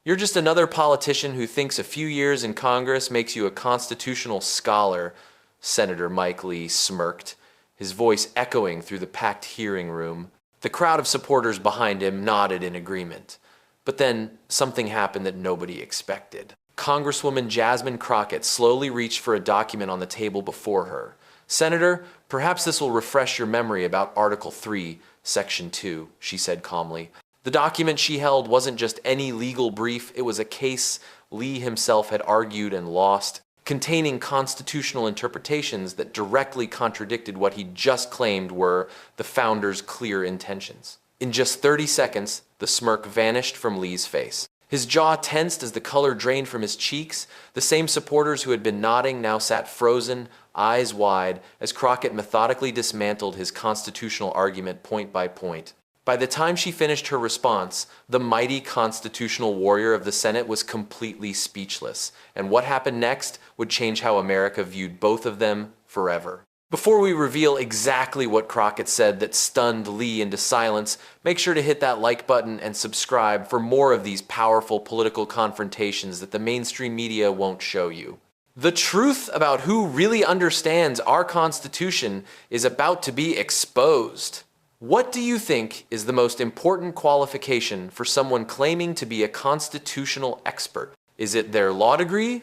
You're just another politician who thinks a few years in Congress makes you a constitutional scholar, Senator Mike Lee smirked, his voice echoing through the packed hearing room. The crowd of supporters behind him nodded in agreement. But then something happened that nobody expected. Congresswoman Jasmine Crockett slowly reached for a document on the table before her. Senator, perhaps this will refresh your memory about Article 3, Section 2, she said calmly. The document she held wasn't just any legal brief, it was a case Lee himself had argued and lost, containing constitutional interpretations that directly contradicted what he just claimed were the founders' clear intentions. In just 30 seconds, the smirk vanished from Lee's face. His jaw tensed as the color drained from his cheeks. The same supporters who had been nodding now sat frozen, eyes wide, as Crockett methodically dismantled his constitutional argument point by point. By the time she finished her response, the mighty constitutional warrior of the Senate was completely speechless, and what happened next would change how America viewed both of them forever. Before we reveal exactly what Crockett said that stunned Lee into silence, make sure to hit that like button and subscribe for more of these powerful political confrontations that the mainstream media won't show you. The truth about who really understands our Constitution is about to be exposed. What do you think is the most important qualification for someone claiming to be a constitutional expert? Is it their law degree,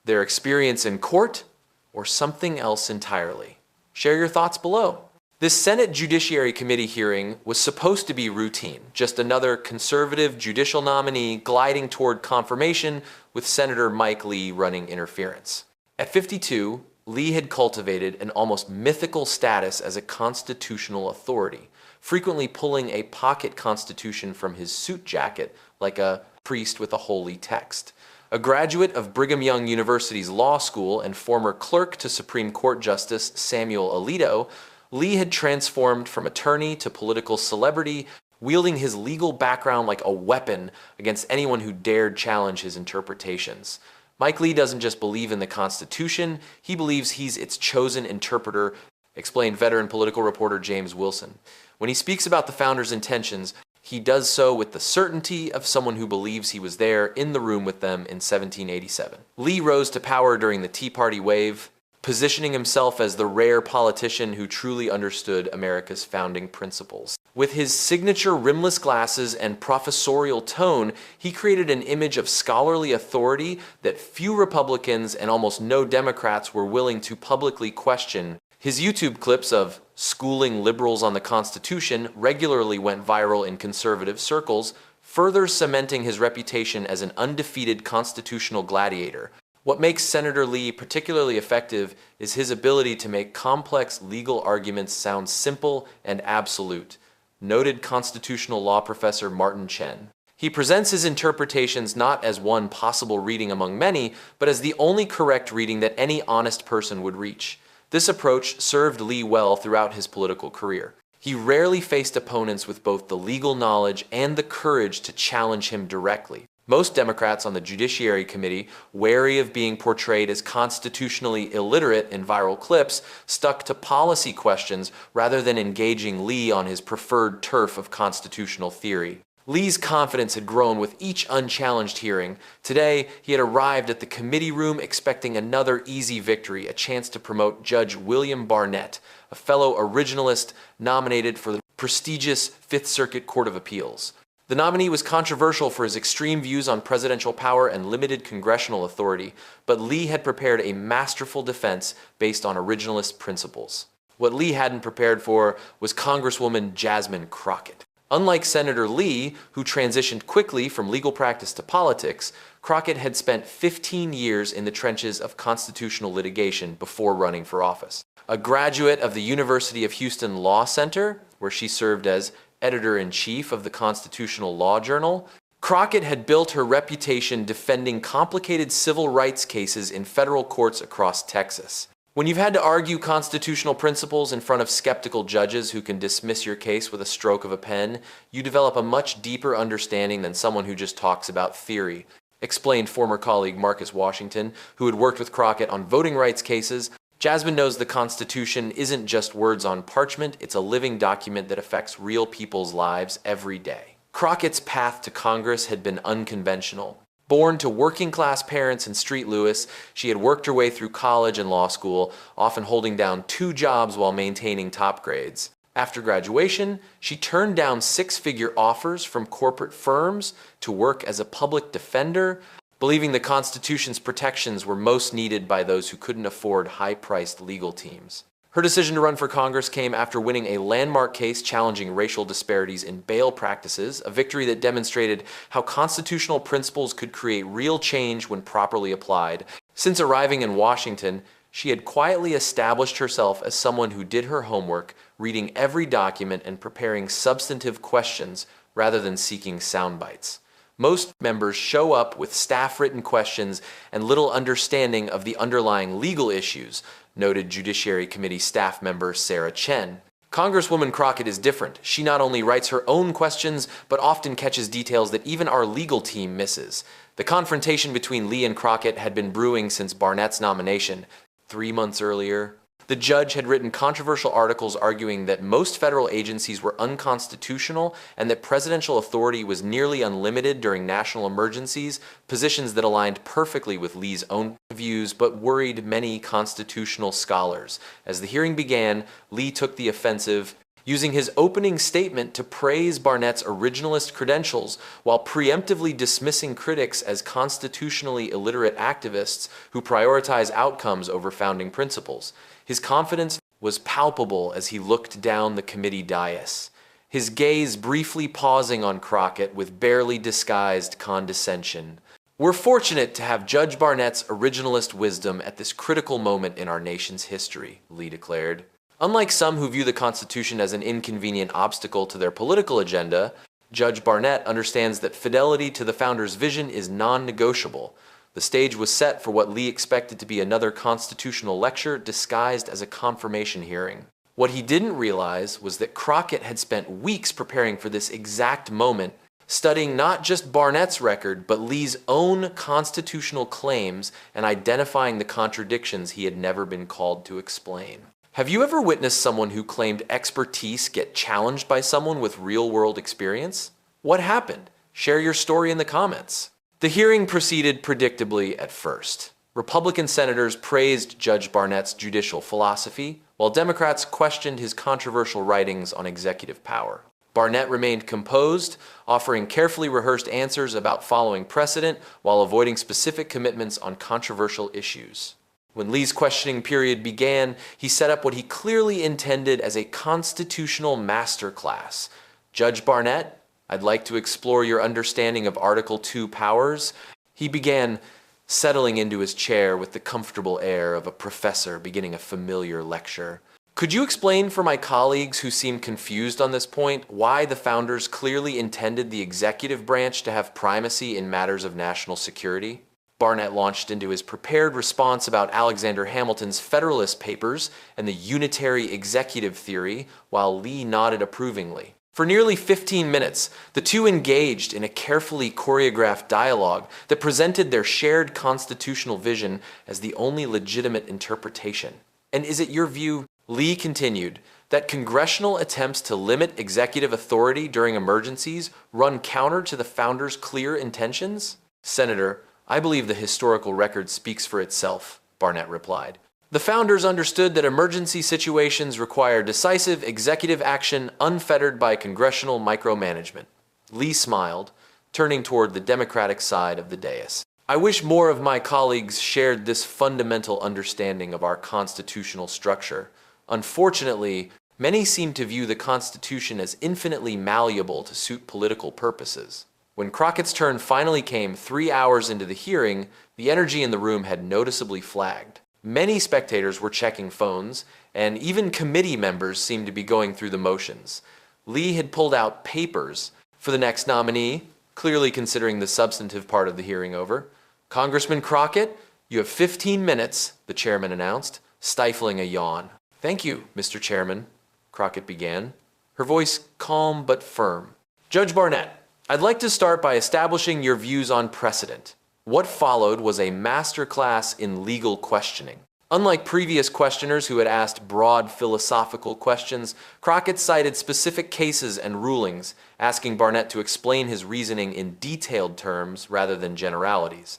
their experience in court, or something else entirely? Share your thoughts below. This Senate Judiciary Committee hearing was supposed to be routine, just another conservative judicial nominee gliding toward confirmation with Senator Mike Lee running interference. At 52, Lee had cultivated an almost mythical status as a constitutional authority, frequently pulling a pocket constitution from his suit jacket like a priest with a holy text. A graduate of Brigham Young University's law school and former clerk to Supreme Court Justice Samuel Alito, Lee had transformed from attorney to political celebrity, wielding his legal background like a weapon against anyone who dared challenge his interpretations. Mike Lee doesn't just believe in the Constitution, he believes he's its chosen interpreter, explained veteran political reporter James Wilson. When he speaks about the founders' intentions, he does so with the certainty of someone who believes he was there in the room with them in 1787. Lee rose to power during the Tea Party wave, positioning himself as the rare politician who truly understood America's founding principles. With his signature rimless glasses and professorial tone, he created an image of scholarly authority that few Republicans and almost no Democrats were willing to publicly question. His YouTube clips of schooling liberals on the Constitution regularly went viral in conservative circles, further cementing his reputation as an undefeated constitutional gladiator. What makes Senator Lee particularly effective is his ability to make complex legal arguments sound simple and absolute, noted constitutional law professor Martin Chen. He presents his interpretations not as one possible reading among many, but as the only correct reading that any honest person would reach. This approach served Lee well throughout his political career. He rarely faced opponents with both the legal knowledge and the courage to challenge him directly. Most Democrats on the Judiciary Committee, wary of being portrayed as constitutionally illiterate in viral clips, stuck to policy questions rather than engaging Lee on his preferred turf of constitutional theory. Lee's confidence had grown with each unchallenged hearing. Today, he had arrived at the committee room expecting another easy victory, a chance to promote Judge William Barnett, a fellow originalist nominated for the prestigious Fifth Circuit Court of Appeals. The nominee was controversial for his extreme views on presidential power and limited congressional authority, but Lee had prepared a masterful defense based on originalist principles. What Lee hadn't prepared for was Congresswoman Jasmine Crockett. Unlike Senator Lee, who transitioned quickly from legal practice to politics, Crockett had spent 15 years in the trenches of constitutional litigation before running for office. A graduate of the University of Houston Law Center, where she served as editor-in-chief of the Constitutional Law Journal, Crockett had built her reputation defending complicated civil rights cases in federal courts across Texas. When you've had to argue constitutional principles in front of skeptical judges who can dismiss your case with a stroke of a pen, you develop a much deeper understanding than someone who just talks about theory, explained former colleague Marcus Washington, who had worked with Crockett on voting rights cases. Jasmine knows the Constitution isn't just words on parchment, it's a living document that affects real people's lives every day. Crockett's path to Congress had been unconventional. Born to working-class parents in St. Louis, she had worked her way through college and law school, often holding down 2 jobs while maintaining top grades. After graduation, she turned down 6-figure offers from corporate firms to work as a public defender, believing the Constitution's protections were most needed by those who couldn't afford high-priced legal teams. Her decision to run for Congress came after winning a landmark case challenging racial disparities in bail practices, a victory that demonstrated how constitutional principles could create real change when properly applied. Since arriving in Washington, she had quietly established herself as someone who did her homework, reading every document and preparing substantive questions rather than seeking sound bites. Most members show up with staff-written questions and little understanding of the underlying legal issues, noted Judiciary Committee staff member Sarah Chen. Congresswoman Crockett is different. She not only writes her own questions, but often catches details that even our legal team misses. The confrontation between Lee and Crockett had been brewing since Barnett's nomination 3 months earlier. The judge had written controversial articles arguing that most federal agencies were unconstitutional and that presidential authority was nearly unlimited during national emergencies, positions that aligned perfectly with Lee's own views but worried many constitutional scholars. As the hearing began, Lee took the offensive, using his opening statement to praise Barnett's originalist credentials while preemptively dismissing critics as constitutionally illiterate activists who prioritize outcomes over founding principles. His confidence was palpable as he looked down the committee dais, his gaze briefly pausing on Crockett with barely disguised condescension. "We're fortunate to have Judge Barnett's originalist wisdom at this critical moment in our nation's history," Lee declared. Unlike some who view the Constitution as an inconvenient obstacle to their political agenda, Judge Barnett understands that fidelity to the founders' vision is non-negotiable. The stage was set for what Lee expected to be another constitutional lecture disguised as a confirmation hearing. What he didn't realize was that Crockett had spent weeks preparing for this exact moment, studying not just Barnett's record, but Lee's own constitutional claims and identifying the contradictions he had never been called to explain. Have you ever witnessed someone who claimed expertise get challenged by someone with real-world experience? What happened? Share your story in the comments. The hearing proceeded predictably at first. Republican senators praised Judge Barnett's judicial philosophy, while Democrats questioned his controversial writings on executive power. Barnett remained composed, offering carefully rehearsed answers about following precedent while avoiding specific commitments on controversial issues. When Lee's questioning period began, he set up what he clearly intended as a constitutional masterclass. "Judge Barnett, I'd like to explore your understanding of Article 2 powers." He began, settling into his chair with the comfortable air of a professor beginning a familiar lecture. "Could you explain for my colleagues who seem confused on this point why the founders clearly intended the executive branch to have primacy in matters of national security?" Barnett launched into his prepared response about Alexander Hamilton's Federalist Papers and the unitary executive theory, while Lee nodded approvingly. For nearly 15 minutes, the two engaged in a carefully choreographed dialogue that presented their shared constitutional vision as the only legitimate interpretation. "And is it your view," Lee continued, "that congressional attempts to limit executive authority during emergencies run counter to the founders' clear intentions?" "Senator, I believe the historical record speaks for itself," Barnett replied. "The founders understood that emergency situations require decisive executive action unfettered by congressional micromanagement." Lee smiled, turning toward the Democratic side of the dais. "I wish more of my colleagues shared this fundamental understanding of our constitutional structure. Unfortunately, many seem to view the Constitution as infinitely malleable to suit political purposes." When Crockett's turn finally came 3 hours into the hearing, the energy in the room had noticeably flagged. Many spectators were checking phones, and even committee members seemed to be going through the motions. Lee had pulled out papers for the next nominee, clearly considering the substantive part of the hearing over. "Congressman Crockett, you have 15 minutes, the chairman announced, stifling a yawn. "Thank you, Mr. Chairman," Crockett began, her voice calm but firm. "Judge Barnett, I'd like to start by establishing your views on precedent. What followed was a masterclass in legal questioning. Unlike previous questioners who had asked broad philosophical questions, Crockett cited specific cases and rulings, asking Barnett to explain his reasoning in detailed terms rather than generalities.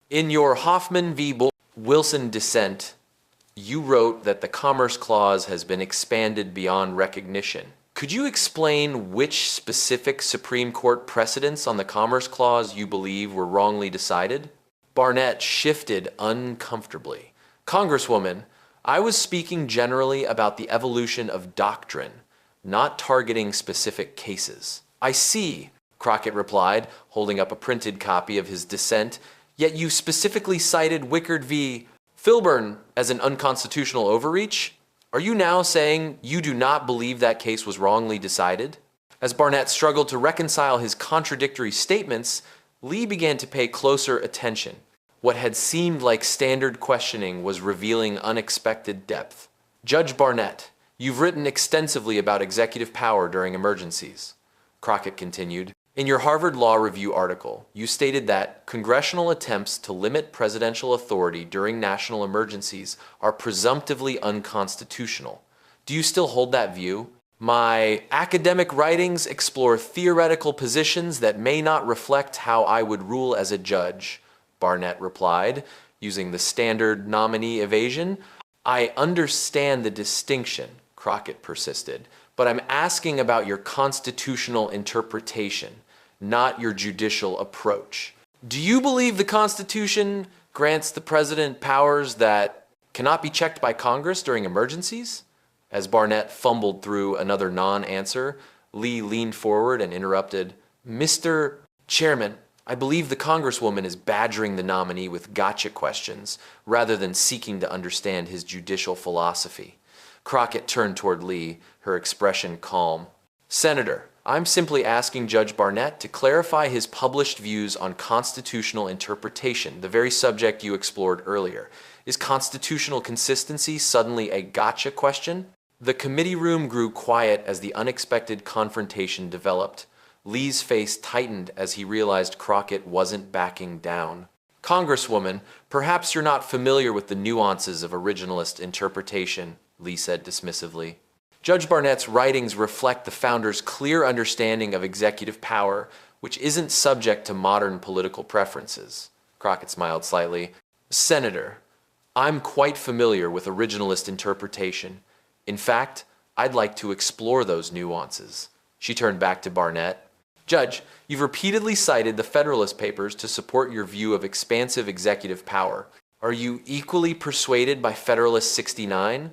In your Hoffman v. Wilson dissent, you wrote that the Commerce Clause has been expanded beyond recognition. Could you explain which specific Supreme Court precedents on the Commerce Clause you believe were wrongly decided? Barnett shifted uncomfortably. Congresswoman, I was speaking generally about the evolution of doctrine, not targeting specific cases. I see, Crockett replied, holding up a printed copy of his dissent, yet you specifically cited Wickard v. Filburn as an unconstitutional overreach? Are you now saying you do not believe that case was wrongly decided? As Barnett struggled to reconcile his contradictory statements, Lee began to pay closer attention. What had seemed like standard questioning was revealing unexpected depth. Judge Barnett, you've written extensively about executive power during emergencies. Crockett continued, in your Harvard Law Review article, you stated that congressional attempts to limit presidential authority during national emergencies are presumptively unconstitutional. Do you still hold that view? My academic writings explore theoretical positions that may not reflect how I would rule as a judge, Barnett replied, using the standard nominee evasion. I understand the distinction, Crockett persisted, but I'm asking about your constitutional interpretation, not your judicial approach. Do you believe the Constitution grants the president powers that cannot be checked by Congress during emergencies? As Barnett fumbled through another non-answer, Lee leaned forward and interrupted, Mr. Chairman, I believe the Congresswoman is badgering the nominee with gotcha questions rather than seeking to understand his judicial philosophy. Crockett turned toward Lee, her expression calm. Senator, I'm simply asking Judge Barnett to clarify his published views on constitutional interpretation, the very subject you explored earlier. Is constitutional consistency suddenly a gotcha question? The committee room grew quiet as the unexpected confrontation developed. Lee's face tightened as he realized Crockett wasn't backing down. Congresswoman, perhaps you're not familiar with the nuances of originalist interpretation, Lee said dismissively. Judge Barnett's writings reflect the founder's clear understanding of executive power, which isn't subject to modern political preferences. Crockett smiled slightly. Senator, I'm quite familiar with originalist interpretation. In fact, I'd like to explore those nuances. She turned back to Barnett. Judge, you've repeatedly cited the Federalist Papers to support your view of expansive executive power. Are you equally persuaded by Federalist 69?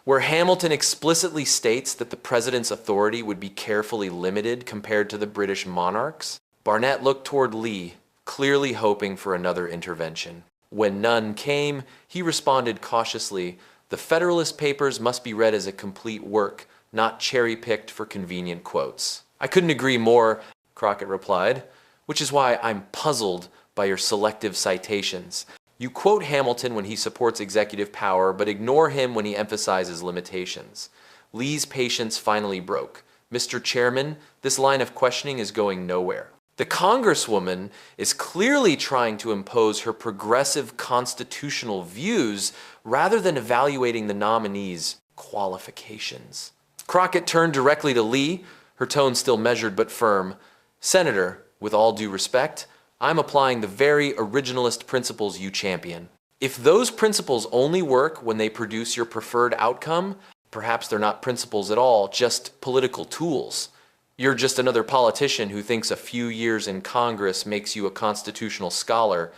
Where Hamilton explicitly states that the president's authority would be carefully limited compared to the British monarchs? Barnett looked toward Lee, clearly hoping for another intervention. When none came, he responded cautiously, the Federalist Papers must be read as a complete work, not cherry-picked for convenient quotes. I couldn't agree more, Crockett replied, which is why I'm puzzled by your selective citations. You quote Hamilton when he supports executive power, but ignore him when he emphasizes limitations. Lee's patience finally broke. Mr. Chairman, this line of questioning is going nowhere. The Congresswoman is clearly trying to impose her progressive constitutional views rather than evaluating the nominee's qualifications. Crockett turned directly to Lee, her tone still measured but firm. Senator, with all due respect, I'm applying the very originalist principles you champion. If those principles only work when they produce your preferred outcome, perhaps they're not principles at all, just political tools. You're just another politician who thinks a few years in Congress makes you a constitutional scholar,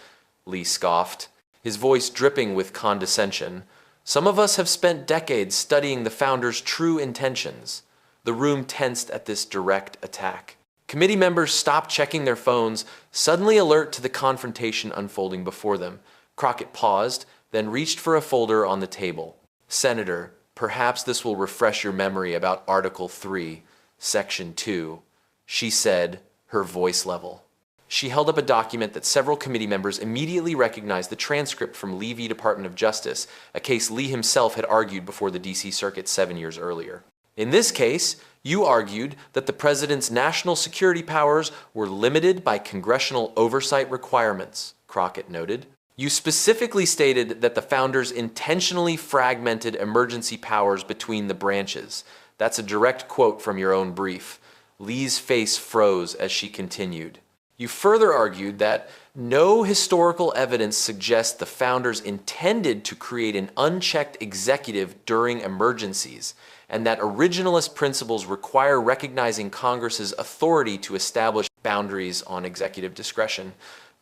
Lee scoffed, his voice dripping with condescension. Some of us have spent decades studying the founder's true intentions. The room tensed at this direct attack. Committee members stopped checking their phones, suddenly alert to the confrontation unfolding before them. Crockett paused, then reached for a folder on the table. Senator, perhaps this will refresh your memory about Article 3, Section 2, she said, her voice level. She held up a document that several committee members immediately recognized the transcript from Lee v. Department of Justice, a case Lee himself had argued before the D.C. Circuit 7 years earlier. In this case, you argued that the president's national security powers were limited by congressional oversight requirements, Crockett noted. You specifically stated that the founders intentionally fragmented emergency powers between the branches. That's a direct quote from your own brief. Lee's face froze as she continued. You further argued that no historical evidence suggests the founders intended to create an unchecked executive during emergencies, and that originalist principles require recognizing Congress's authority to establish boundaries on executive discretion.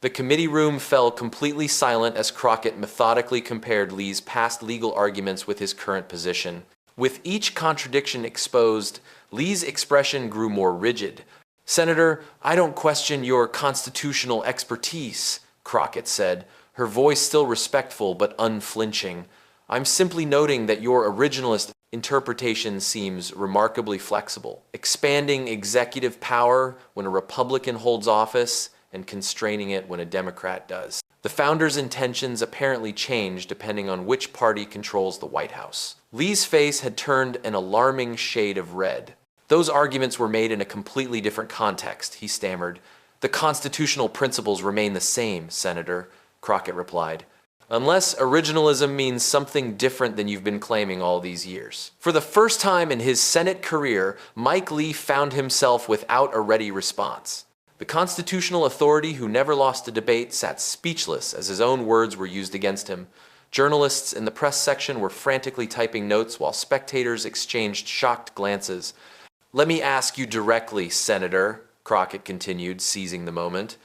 The committee room fell completely silent as Crockett methodically compared Lee's past legal arguments with his current position. With each contradiction exposed, Lee's expression grew more rigid. "Senator, I don't question your constitutional expertise," Crockett said, her voice still respectful but unflinching. "I'm simply noting that your originalist interpretation seems remarkably flexible, expanding executive power when a Republican holds office and constraining it when a Democrat does. The founders' intentions apparently change depending on which party controls the White House." Lee's face had turned an alarming shade of red. "Those arguments were made in a completely different context," he stammered. "The constitutional principles remain the same, Senator," Crockett replied. "Unless originalism means something different than you've been claiming all these years." For the first time in his Senate career, Mike Lee found himself without a ready response. The constitutional authority who never lost a debate sat speechless as his own words were used against him. Journalists in the press section were frantically typing notes while spectators exchanged shocked glances. "Let me ask you directly, Senator," Crockett continued, seizing the moment.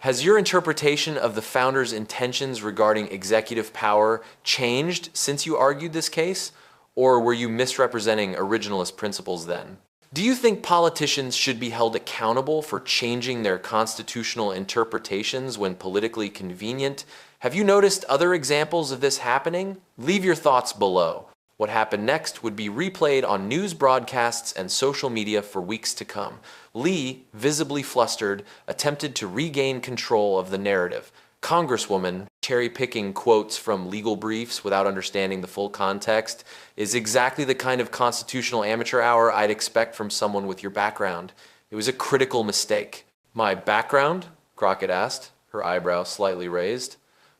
"Has your interpretation of the founders' intentions regarding executive power changed since you argued this case? Or were you misrepresenting originalist principles then? Do you think politicians should be held accountable for changing their constitutional interpretations when politically convenient? Have you noticed other examples of this happening? Leave your thoughts below. What happened next would be replayed on news broadcasts and social media for weeks to come. Lee, visibly flustered, attempted to regain control of the narrative. Congresswoman, cherry-picking quotes from legal briefs without understanding the full context, is exactly the kind of constitutional amateur hour I'd expect from someone with your background. It was a critical mistake. "My background?" Crockett asked, her eyebrow slightly raised.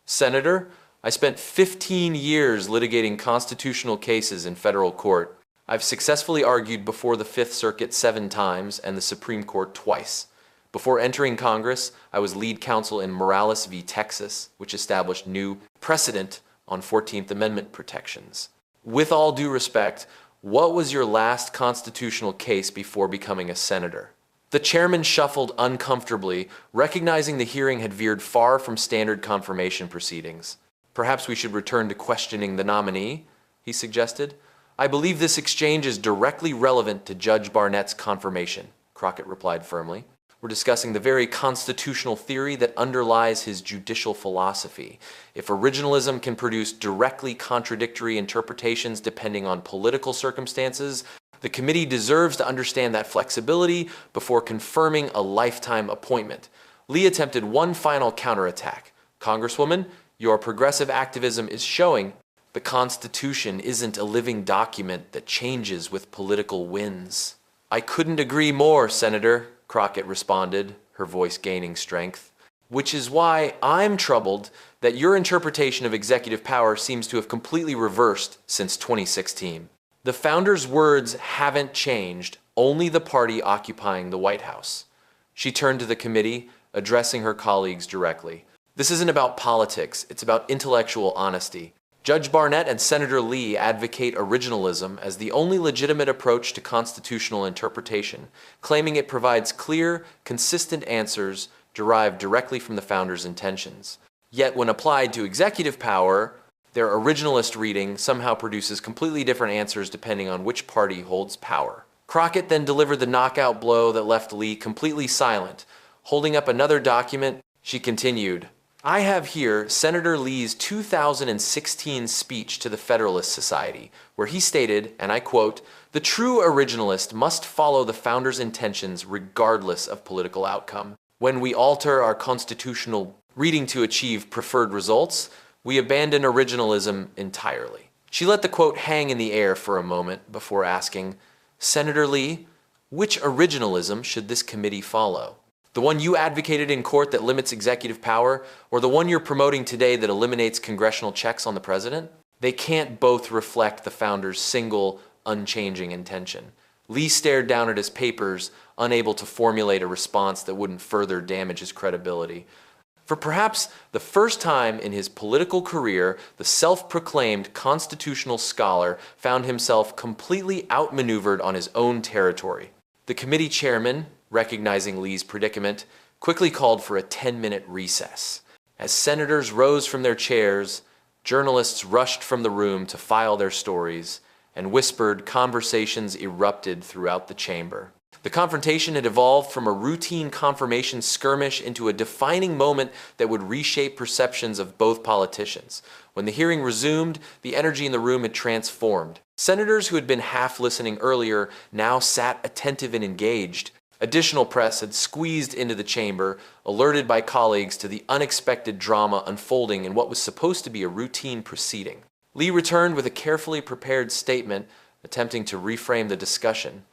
"Senator, I spent 15 years litigating constitutional cases in federal court. I've successfully argued before the Fifth Circuit 7 times and the Supreme Court twice. Before entering Congress, I was lead counsel in Morales v. Texas, which established new precedent on 14th Amendment protections. With all due respect, what was your last constitutional case before becoming a senator?" The chairman shuffled uncomfortably, recognizing the hearing had veered far from standard confirmation proceedings. "Perhaps we should return to questioning the nominee," he suggested. "I believe this exchange is directly relevant to Judge Barnett's confirmation," Crockett replied firmly. "We're discussing the very constitutional theory that underlies his judicial philosophy. If originalism can produce directly contradictory interpretations depending on political circumstances, the committee deserves to understand that flexibility before confirming a lifetime appointment." Lee attempted one final counterattack. "Congresswoman, your progressive activism is showing the Constitution isn't a living document that changes with political winds." "I couldn't agree more, Senator," Crockett responded, her voice gaining strength. "Which is why I'm troubled that your interpretation of executive power seems to have completely reversed since 2016. The founders' words haven't changed, only the party occupying the White House." She turned to the committee, addressing her colleagues directly. "This isn't about politics, it's about intellectual honesty. Judge Barnett and Senator Lee advocate originalism as the only legitimate approach to constitutional interpretation, claiming it provides clear, consistent answers derived directly from the founders' intentions. Yet when applied to executive power, their originalist reading somehow produces completely different answers depending on which party holds power." Crockett then delivered the knockout blow that left Lee completely silent. Holding up another document, she continued, "I have here Senator Lee's 2016 speech to the Federalist Society, where he stated, and I quote, 'The true originalist must follow the founders' intentions regardless of political outcome. When we alter our constitutional reading to achieve preferred results, we abandon originalism entirely.'" She let the quote hang in the air for a moment before asking, "Senator Lee, which originalism should this committee follow?" The one you advocated in court that limits executive power, or the one you're promoting today that eliminates congressional checks on the president? They can't both reflect the founder's single, unchanging intention. Lee stared down at his papers, unable to formulate a response that wouldn't further damage his credibility. For perhaps the first time in his political career, the self-proclaimed constitutional scholar found himself completely outmaneuvered on his own territory. The committee chairman, recognizing Lee's predicament, quickly called for a 10-minute recess. As senators rose from their chairs, journalists rushed from the room to file their stories, and whispered conversations erupted throughout the chamber. The confrontation had evolved from a routine confirmation skirmish into a defining moment that would reshape perceptions of both politicians. When the hearing resumed, the energy in the room had transformed. Senators who had been half listening earlier now sat attentive and engaged. Additional press had squeezed into the chamber, alerted by colleagues to the unexpected drama unfolding in what was supposed to be a routine proceeding. Lee returned with a carefully prepared statement, attempting to reframe the discussion.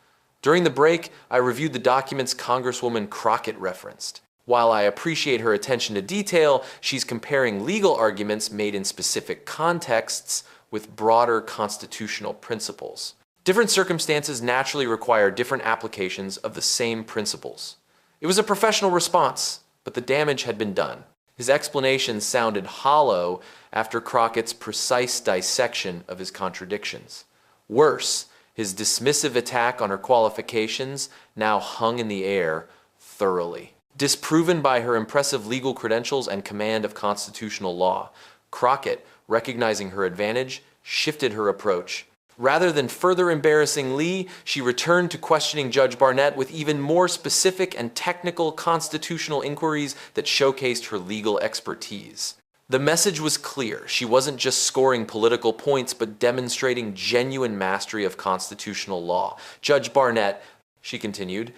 During the break, I reviewed the documents Congresswoman Crockett referenced. While I appreciate her attention to detail, she's comparing legal arguments made in specific contexts with broader constitutional principles. Different circumstances naturally require different applications of the same principles. It was a professional response, but the damage had been done. His explanation sounded hollow after Crockett's precise dissection of his contradictions. Worse, his dismissive attack on her qualifications now hung in the air thoroughly. Disproven by her impressive legal credentials and command of constitutional law, Crockett, recognizing her advantage, shifted her approach. Rather than further embarrassing Lee, she returned to questioning Judge Barnett with even more specific and technical constitutional inquiries that showcased her legal expertise. The message was clear. She wasn't just scoring political points, but demonstrating genuine mastery of constitutional law. Judge Barnett, she continued,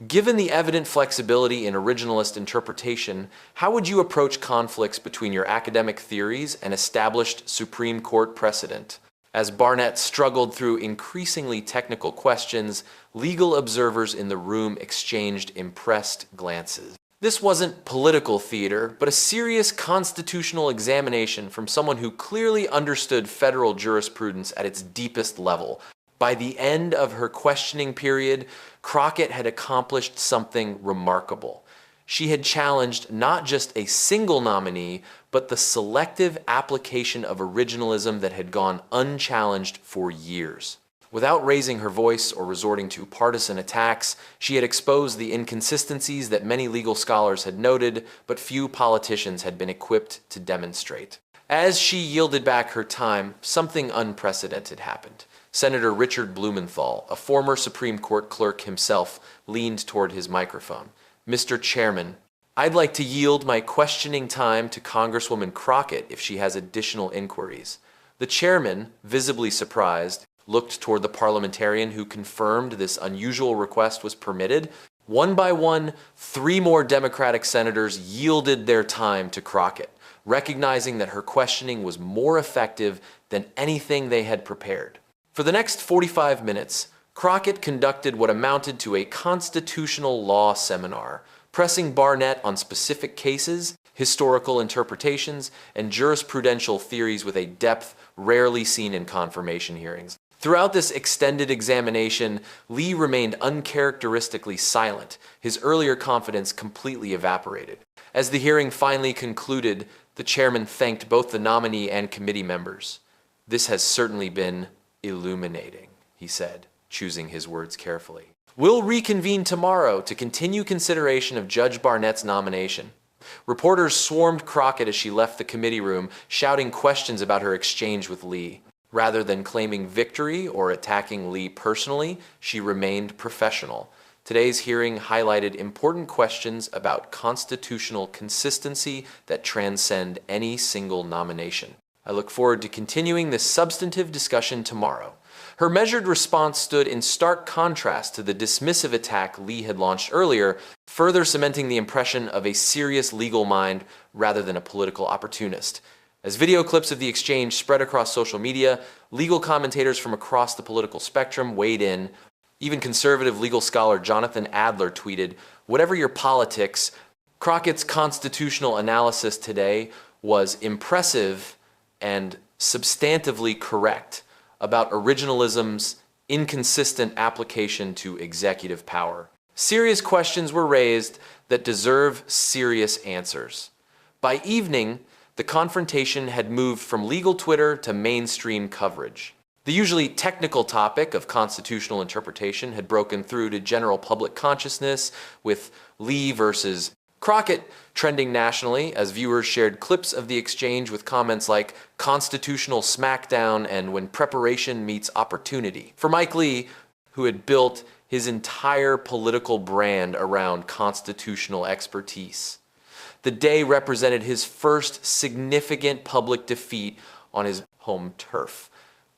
given the evident flexibility in originalist interpretation, how would you approach conflicts between your academic theories and established Supreme Court precedent? As Barnett struggled through increasingly technical questions, legal observers in the room exchanged impressed glances. This wasn't political theater, but a serious constitutional examination from someone who clearly understood federal jurisprudence at its deepest level. By the end of her questioning period, Crockett had accomplished something remarkable. She had challenged not just a single nominee, but the selective application of originalism that had gone unchallenged for years. Without raising her voice or resorting to partisan attacks, she had exposed the inconsistencies that many legal scholars had noted, but few politicians had been equipped to demonstrate. As she yielded back her time, something unprecedented happened. Senator Richard Blumenthal, a former Supreme Court clerk himself, leaned toward his microphone. Mr. Chairman, I'd like to yield my questioning time to Congresswoman Crockett if she has additional inquiries. The chairman, visibly surprised, looked toward the parliamentarian who confirmed this unusual request was permitted. One by one, 3 more Democratic senators yielded their time to Crockett, recognizing that her questioning was more effective than anything they had prepared. For the next 45 minutes, Crockett conducted what amounted to a constitutional law seminar, pressing Barnett on specific cases, historical interpretations, and jurisprudential theories with a depth rarely seen in confirmation hearings. Throughout this extended examination, Lee remained uncharacteristically silent, his earlier confidence completely evaporated. As the hearing finally concluded, the chairman thanked both the nominee and committee members. "This has certainly been illuminating," he said, choosing his words carefully. "We'll reconvene tomorrow to continue consideration of Judge Barnett's nomination." Reporters swarmed Crockett as she left the committee room, shouting questions about her exchange with Lee. Rather than claiming victory or attacking Lee personally, she remained professional. Today's hearing highlighted important questions about constitutional consistency that transcend any single nomination. I look forward to continuing this substantive discussion tomorrow. Her measured response stood in stark contrast to the dismissive attack Lee had launched earlier, further cementing the impression of a serious legal mind rather than a political opportunist. As video clips of the exchange spread across social media, legal commentators from across the political spectrum weighed in. Even conservative legal scholar Jonathan Adler tweeted, Whatever your politics, Crockett's constitutional analysis today was impressive and substantively correct about originalism's inconsistent application to executive power. Serious questions were raised that deserve serious answers. By evening, the confrontation had moved from legal Twitter to mainstream coverage. The usually technical topic of constitutional interpretation had broken through to general public consciousness, with Lee versus Crockett trending nationally as viewers shared clips of the exchange with comments like constitutional smackdown and when preparation meets opportunity. For Mike Lee, who had built his entire political brand around constitutional expertise, the day represented his first significant public defeat on his home turf.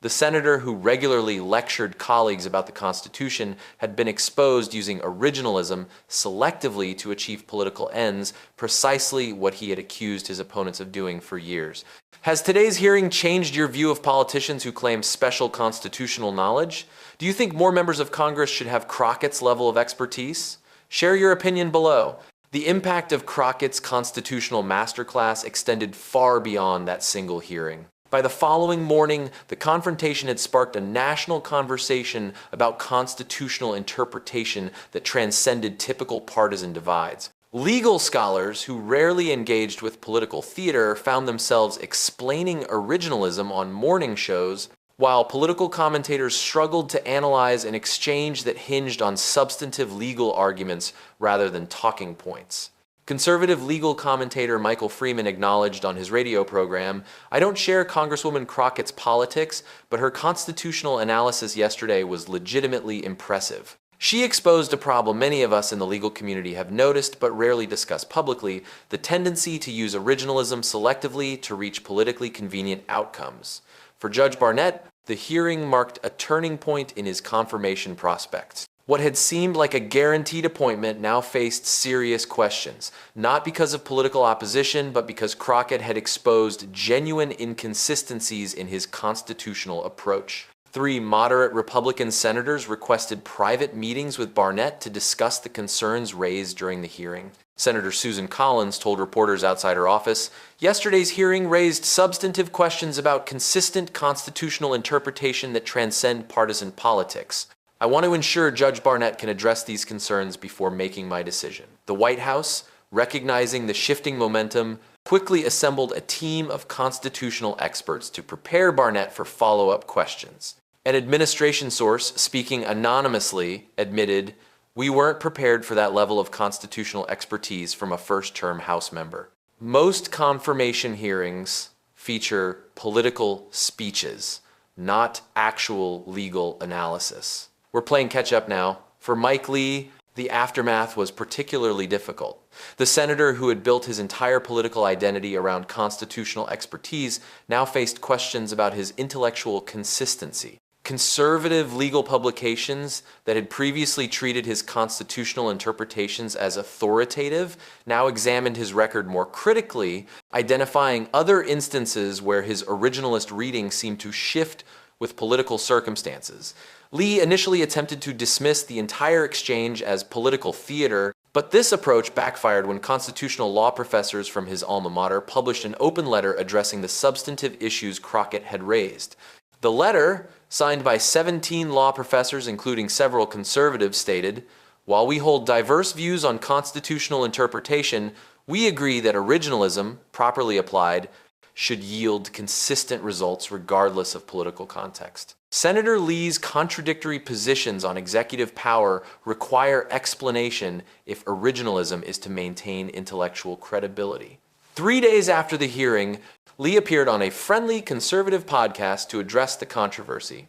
The senator who regularly lectured colleagues about the Constitution had been exposed using originalism selectively to achieve political ends, precisely what he had accused his opponents of doing for years. Has today's hearing changed your view of politicians who claim special constitutional knowledge? Do you think more members of Congress should have Crockett's level of expertise? Share your opinion below. The impact of Crockett's constitutional masterclass extended far beyond that single hearing. By the following morning, the confrontation had sparked a national conversation about constitutional interpretation that transcended typical partisan divides. Legal scholars who rarely engaged with political theater found themselves explaining originalism on morning shows, while political commentators struggled to analyze an exchange that hinged on substantive legal arguments rather than talking points. Conservative legal commentator Michael Freeman acknowledged on his radio program, "I don't share Congresswoman Crockett's politics, but her constitutional analysis yesterday was legitimately impressive. She exposed a problem many of us in the legal community have noticed but rarely discuss publicly, the tendency to use originalism selectively to reach politically convenient outcomes." For Judge Barnett, the hearing marked a turning point in his confirmation prospects. What had seemed like a guaranteed appointment now faced serious questions, not because of political opposition, but because Crockett had exposed genuine inconsistencies in his constitutional approach. 3 moderate Republican senators requested private meetings with Barnett to discuss the concerns raised during the hearing. Senator Susan Collins told reporters outside her office, "Yesterday's hearing raised substantive questions about consistent constitutional interpretation that transcend partisan politics. I want to ensure Judge Barnett can address these concerns before making my decision." The White House, recognizing the shifting momentum, quickly assembled a team of constitutional experts to prepare Barnett for follow-up questions. An administration source, speaking anonymously, admitted, "We weren't prepared for that level of constitutional expertise from a first-term House member." Most confirmation hearings feature political speeches, not actual legal analysis. We're playing catch-up now. For Mike Lee, the aftermath was particularly difficult. The senator who had built his entire political identity around constitutional expertise now faced questions about his intellectual consistency. Conservative legal publications that had previously treated his constitutional interpretations as authoritative now examined his record more critically, identifying other instances where his originalist reading seemed to shift with political circumstances. Lee initially attempted to dismiss the entire exchange as political theater, but this approach backfired when constitutional law professors from his alma mater published an open letter addressing the substantive issues Crockett had raised. The letter, signed by 17 law professors including several conservatives, stated, "While we hold diverse views on constitutional interpretation, we agree that originalism, properly applied, should yield consistent results regardless of political context." Senator Lee's contradictory positions on executive power require explanation if originalism is to maintain intellectual credibility. 3 days after the hearing, Lee appeared on a friendly conservative podcast to address the controversy.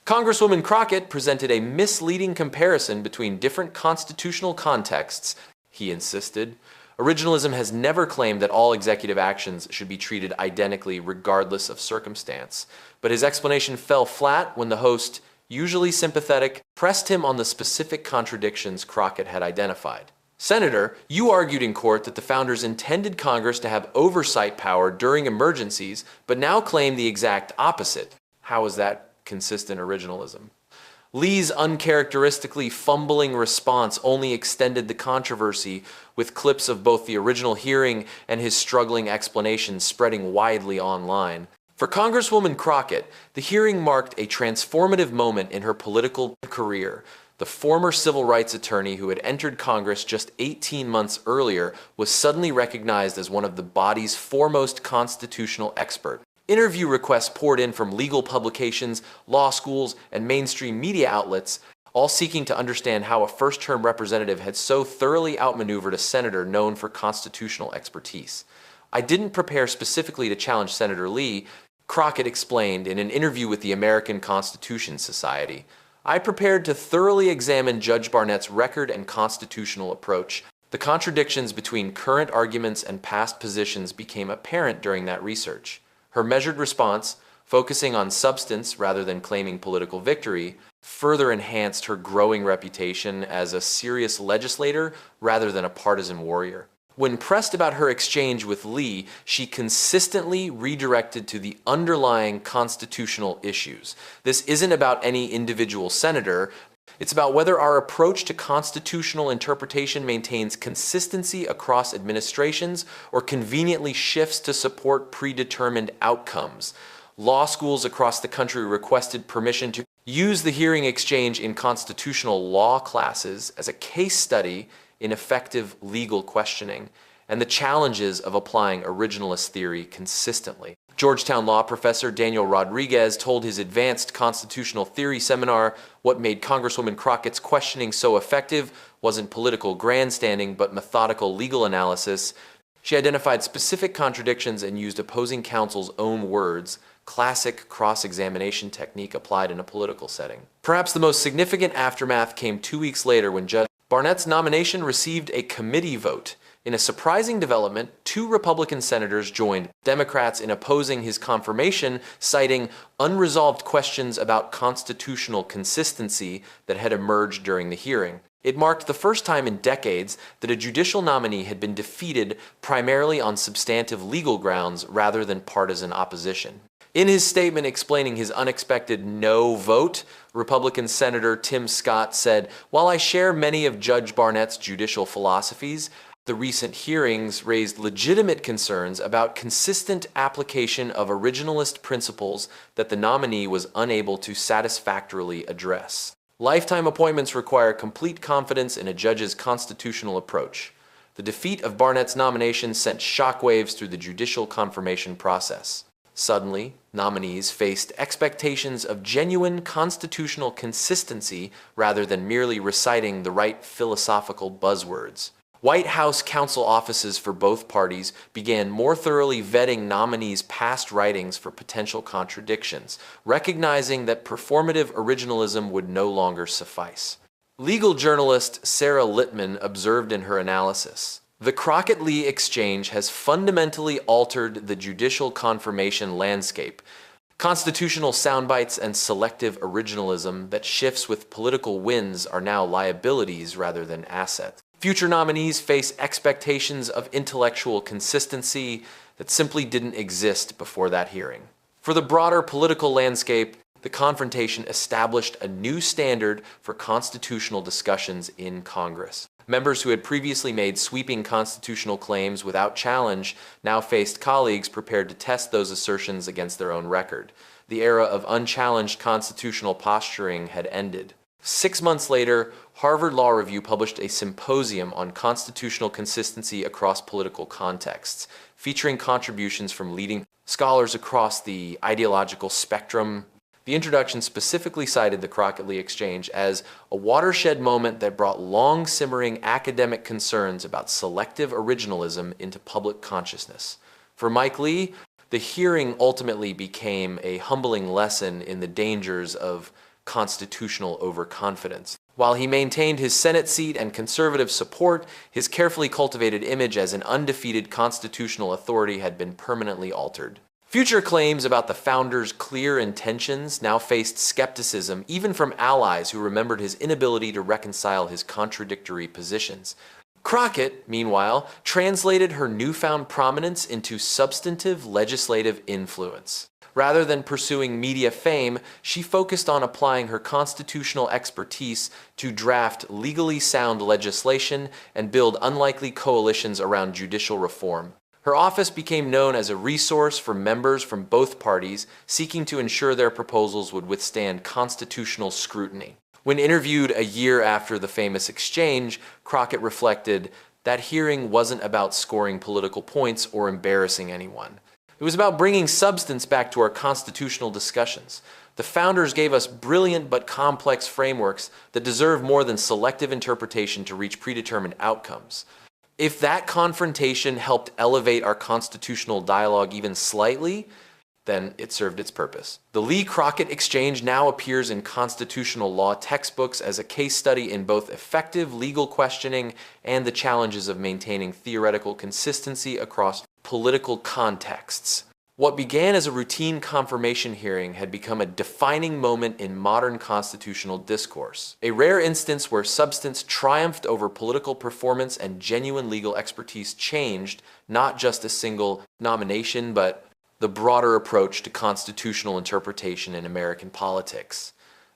Congresswoman Crockett presented a misleading comparison between different constitutional contexts, he insisted. Originalism has never claimed that all executive actions should be treated identically regardless of circumstance. But his explanation fell flat when the host, usually sympathetic, pressed him on the specific contradictions Crockett had identified. "Senator, you argued in court that the founders intended Congress to have oversight power during emergencies, but now claim the exact opposite. How is that consistent originalism?" Lee's uncharacteristically fumbling response only extended the controversy, with clips of both the original hearing and his struggling explanation spreading widely online. For Congresswoman Crockett, the hearing marked a transformative moment in her political career. The former civil rights attorney who had entered Congress just 18 months earlier was suddenly recognized as one of the body's foremost constitutional experts. Interview requests poured in from legal publications, law schools, and mainstream media outlets, all seeking to understand how a first-term representative had so thoroughly outmaneuvered a senator known for constitutional expertise. "I didn't prepare specifically to challenge Senator Lee," Crockett explained in an interview with the American Constitution Society. "I prepared to thoroughly examine Judge Barnett's record and constitutional approach. The contradictions between current arguments and past positions became apparent during that research." Her measured response, focusing on substance rather than claiming political victory, further enhanced her growing reputation as a serious legislator rather than a partisan warrior. When pressed about her exchange with Lee, she consistently redirected to the underlying constitutional issues. "This isn't about any individual senator. It's about whether our approach to constitutional interpretation maintains consistency across administrations or conveniently shifts to support predetermined outcomes." Law schools across the country requested permission to use the hearing exchange in constitutional law classes as a case study in effective legal questioning and the challenges of applying originalist theory consistently. Georgetown law professor Daniel Rodriguez told his advanced constitutional theory seminar, "What made Congresswoman Crockett's questioning so effective wasn't political grandstanding but methodical legal analysis. She identified specific contradictions and used opposing counsel's own words, classic cross-examination technique applied in a political setting." Perhaps the most significant aftermath came 2 weeks later when Judge Barnett's nomination received a committee vote. In a surprising development, 2 Republican senators joined Democrats in opposing his confirmation, citing unresolved questions about constitutional consistency that had emerged during the hearing. It marked the first time in decades that a judicial nominee had been defeated primarily on substantive legal grounds rather than partisan opposition. In his statement explaining his unexpected no vote, Republican Senator Tim Scott said, "While I share many of Judge Barnett's judicial philosophies, the recent hearings raised legitimate concerns about consistent application of originalist principles that the nominee was unable to satisfactorily address. Lifetime appointments require complete confidence in a judge's constitutional approach. The defeat of Barnett's nomination sent shockwaves through the judicial confirmation process. Suddenly, nominees faced expectations of genuine constitutional consistency rather than merely reciting the right philosophical buzzwords. White House counsel offices for both parties began more thoroughly vetting nominees' past writings for potential contradictions, recognizing that performative originalism would no longer suffice." Legal journalist Sarah Littman observed in her analysis, "The Crockett-Lee exchange has fundamentally altered the judicial confirmation landscape. Constitutional soundbites and selective originalism that shifts with political winds are now liabilities rather than assets. Future nominees face expectations of intellectual consistency that simply didn't exist before that hearing." For the broader political landscape, the confrontation established a new standard for constitutional discussions in Congress. Members who had previously made sweeping constitutional claims without challenge now faced colleagues prepared to test those assertions against their own record. The era of unchallenged constitutional posturing had ended. 6 months later, Harvard Law Review published a symposium on constitutional consistency across political contexts, featuring contributions from leading scholars across the ideological spectrum. The introduction specifically cited the Crockett-Lee exchange as a watershed moment that brought long-simmering academic concerns about selective originalism into public consciousness. For Mike Lee, the hearing ultimately became a humbling lesson in the dangers of constitutional overconfidence. While he maintained his Senate seat and conservative support, his carefully cultivated image as an undefeated constitutional authority had been permanently altered. Future claims about the founder's clear intentions now faced skepticism, even from allies who remembered his inability to reconcile his contradictory positions. Crockett, meanwhile, translated her newfound prominence into substantive legislative influence. Rather than pursuing media fame, she focused on applying her constitutional expertise to draft legally sound legislation and build unlikely coalitions around judicial reform. Her office became known as a resource for members from both parties seeking to ensure their proposals would withstand constitutional scrutiny. When interviewed a year after the famous exchange, Crockett reflected, "That hearing wasn't about scoring political points or embarrassing anyone. It was about bringing substance back to our constitutional discussions. The founders gave us brilliant but complex frameworks that deserve more than selective interpretation to reach predetermined outcomes." If that confrontation helped elevate our constitutional dialogue even slightly, then it served its purpose. The Lee-Crockett exchange now appears in constitutional law textbooks as a case study in both effective legal questioning and the challenges of maintaining theoretical consistency across political contexts. What began as a routine confirmation hearing had become a defining moment in modern constitutional discourse, a rare instance where substance triumphed over political performance and genuine legal expertise changed not just a single nomination, but the broader approach to constitutional interpretation in American politics.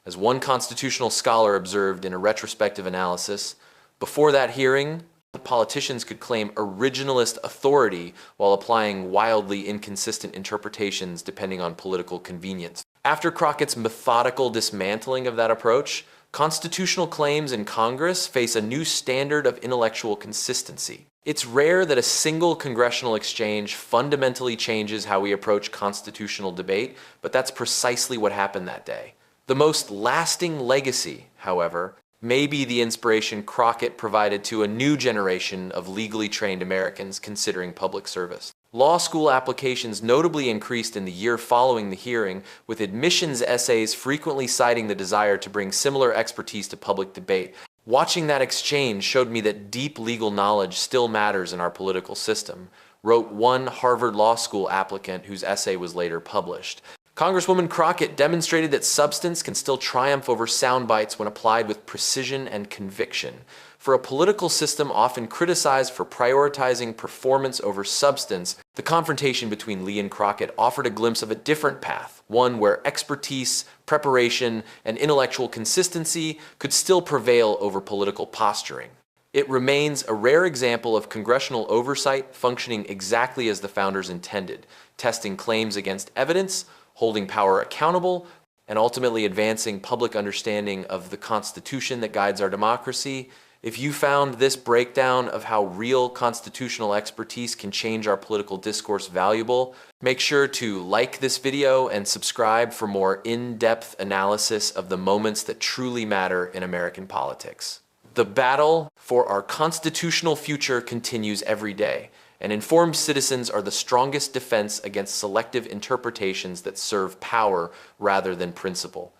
As one constitutional scholar observed in a retrospective analysis, before that hearing, politicians could claim originalist authority while applying wildly inconsistent interpretations depending on political convenience. After Crockett's methodical dismantling of that approach, constitutional claims in Congress face a new standard of intellectual consistency. It's rare that a single congressional exchange fundamentally changes how we approach constitutional debate, but that's precisely what happened that day. The most lasting legacy, however, may be the inspiration Crockett provided to a new generation of legally trained Americans considering public service. Law school applications notably increased in the year following the hearing, with admissions essays frequently citing the desire to bring similar expertise to public debate. Watching that exchange showed me that deep legal knowledge still matters in our political system, wrote one Harvard Law School applicant whose essay was later published. Congresswoman Crockett demonstrated that substance can still triumph over sound bites when applied with precision and conviction. For a political system often criticized for prioritizing performance over substance, the confrontation between Lee and Crockett offered a glimpse of a different path, one where expertise, preparation, and intellectual consistency could still prevail over political posturing. It remains a rare example of congressional oversight functioning exactly as the founders intended, testing claims against evidence, holding power accountable, and ultimately advancing public understanding of the Constitution that guides our democracy. If you found this breakdown of how real constitutional expertise can change our political discourse valuable, make sure to like this video and subscribe for more in-depth analysis of the moments that truly matter in American politics. The battle for our constitutional future continues every day, and informed citizens are the strongest defense against selective interpretations that serve power rather than principle.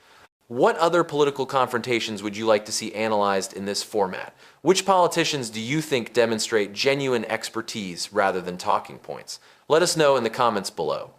What other political confrontations would you like to see analyzed in this format? Which politicians do you think demonstrate genuine expertise rather than talking points? Let us know in the comments below.